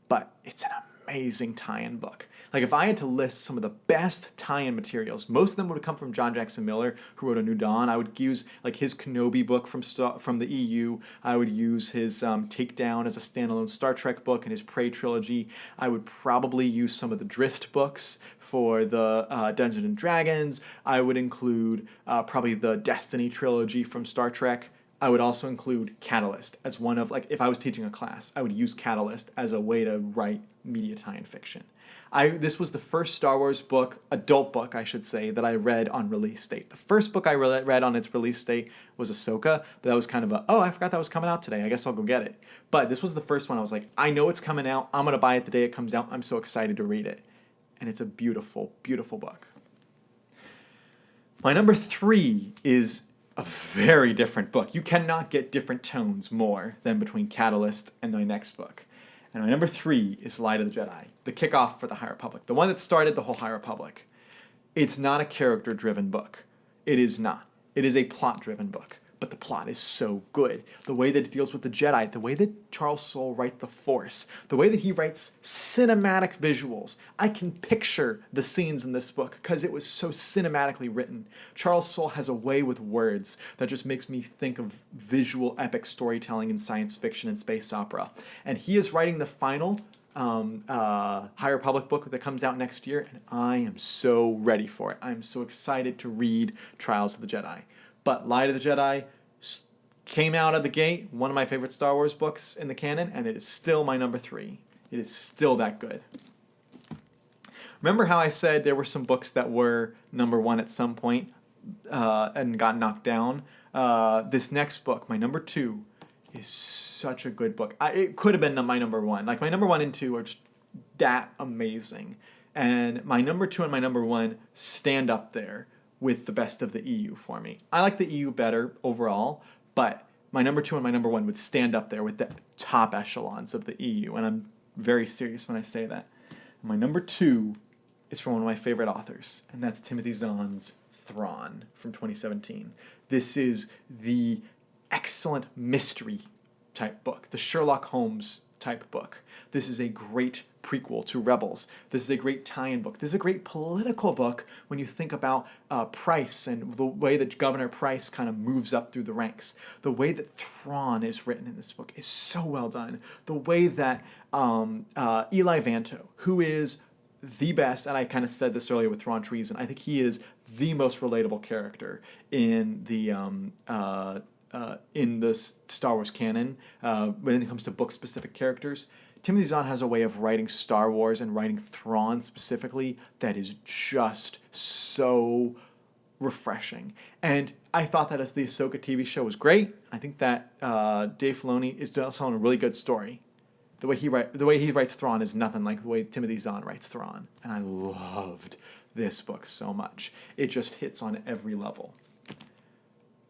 but it's an amazing tie-in book. Like if I had to list some of the best tie-in materials, most of them would come from John Jackson Miller, who wrote A New Dawn. I would use like his Kenobi book from the EU. I would use his Takedown as a standalone Star Trek book and his Prey trilogy. I would probably use some of the Drizzt books for the Dungeons and Dragons. I would include probably the Destiny trilogy from Star Trek. I would also include Catalyst as one of, like, if I was teaching a class, I would use Catalyst as a way to write media tie-in fiction. This was the first Star Wars book, adult book, I should say, that I read on release date. The first book I read on its release date was Ahsoka, but that was kind of I forgot that was coming out today. I guess I'll go get it. But this was the first one I was like, I know it's coming out. I'm going to buy it the day it comes out. I'm so excited to read it. And it's a beautiful, beautiful book. My number 3 is a very different book. You cannot get different tones more than between Catalyst and my next book. And my number 3 is Light of the Jedi, the kickoff for the High Republic, the one that started the whole High Republic. It's not a character-driven book. It is not. It is a plot-driven book. But the plot is so good. The way that it deals with the Jedi, the way that Charles Soule writes the Force, the way that he writes cinematic visuals. I can picture the scenes in this book because it was so cinematically written. Charles Soule has a way with words that just makes me think of visual epic storytelling in science fiction and space opera. And he is writing the final High Republic book that comes out next year, and I am so ready for it. I'm so excited to read Trials of the Jedi. But Light of the Jedi came out of the gate, one of my favorite Star Wars books in the canon, and it is still my number 3. It is still that good. Remember how I said there were some books that were number 1 at some point and got knocked down? This next book, my number 2, is such a good book. It could have been my number 1. Like my number 1 and 2 are just that amazing. And my number 2 and my number 1 stand up there with the best of the EU for me. I like the EU better overall, but my number 2 and my number 1 would stand up there with the top echelons of the EU, and I'm very serious when I say that. And my number 2 is from one of my favorite authors, and that's Timothy Zahn's Thrawn from 2017. This is the excellent mystery type book, the Sherlock Holmes type book. This is a great prequel to Rebels. This is a great tie-in book. This is a great political book when you think about Price and the way that Governor Price kind of moves up through the ranks. The way that Thrawn is written in this book is so well done. The way that Eli Vanto, who is the best, and I kind of said this earlier with Thrawn Treason, I think he is the most relatable character in the Star Wars canon when it comes to book-specific characters. Timothy Zahn has a way of writing Star Wars and writing Thrawn specifically that is just so refreshing. And I thought that as the Ahsoka TV show was great. I think that Dave Filoni is telling a really good story. The way he writes Thrawn is nothing like the way Timothy Zahn writes Thrawn. And I loved this book so much. It just hits on every level.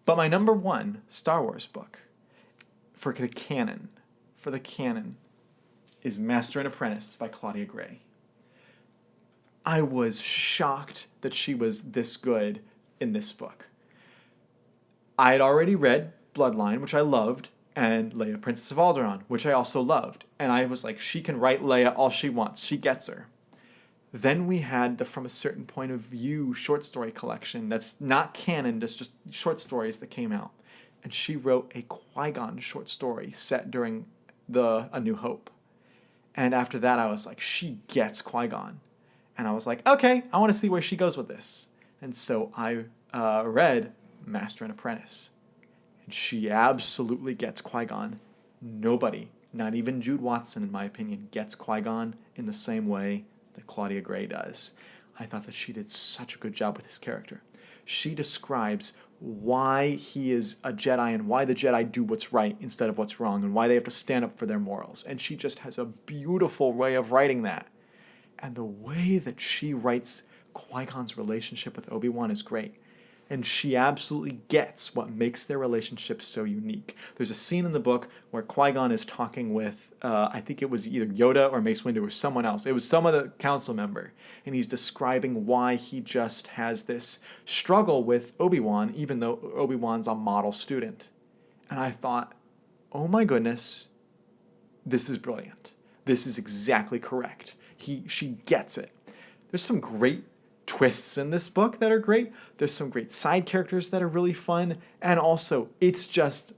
But my number 1 Star Wars book for the canon, is Master and Apprentice by Claudia Gray. I was shocked that she was this good in this book. I had already read Bloodline, which I loved, and Leia, Princess of Alderaan, which I also loved. And I was like, she can write Leia all she wants. She gets her. Then we had the From a Certain Point of View short story collection that's not canon, just short stories that came out. And she wrote a Qui-Gon short story set during A New Hope. And after that, I was like, she gets Qui-Gon. And I was like, okay, I want to see where she goes with this. And so I read Master and Apprentice. And she absolutely gets Qui-Gon. Nobody, not even Jude Watson, in my opinion, gets Qui-Gon in the same way that Claudia Gray does. I thought that she did such a good job with his character. She describes why he is a Jedi and why the Jedi do what's right instead of what's wrong and why they have to stand up for their morals. And she just has a beautiful way of writing that. And the way that she writes Qui-Gon's relationship with Obi-Wan is great. And she absolutely gets what makes their relationship so unique. There's a scene in the book where Qui-Gon is talking with, I think it was either Yoda or Mace Windu or someone else. It was some other council member. And he's describing why he just has this struggle with Obi-Wan, even though Obi-Wan's a model student. And I thought, oh my goodness, this is brilliant. This is exactly correct. She gets it. There's some great twists in this book that are great. There's some great side characters that are really fun, and also it's just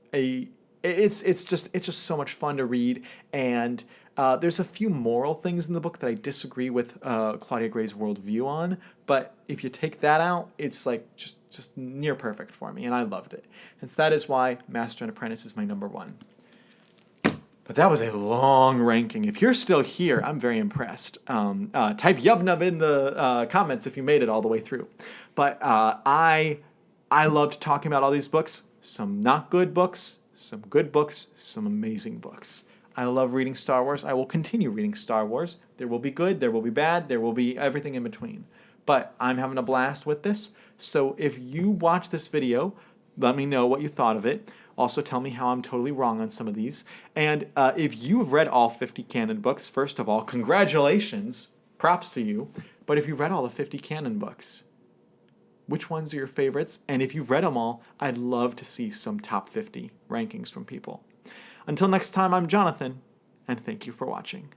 so much fun to read. And there's a few moral things in the book that I disagree with Claudia Gray's worldview on, but if you take that out, it's like just near perfect for me, and I loved it. And so that is why Master and Apprentice is my number one. But that was a long ranking. If you're still here, I'm very impressed. Type yubnub in the comments if you made it all the way through. But I loved talking about all these books. Some not good books, some good books, some amazing books. I love reading Star Wars. I will continue reading Star Wars. There will be good, there will be bad, there will be everything in between. But I'm having a blast with this. So if you watch this video, let me know what you thought of it. Also, tell me how I'm totally wrong on some of these. And if you have read all 50 canon books, first of all, congratulations. Props to you. But if you've read all the 50 canon books, which ones are your favorites? And if you've read them all, I'd love to see some top 50 rankings from people. Until next time, I'm Jonathan, and thank you for watching.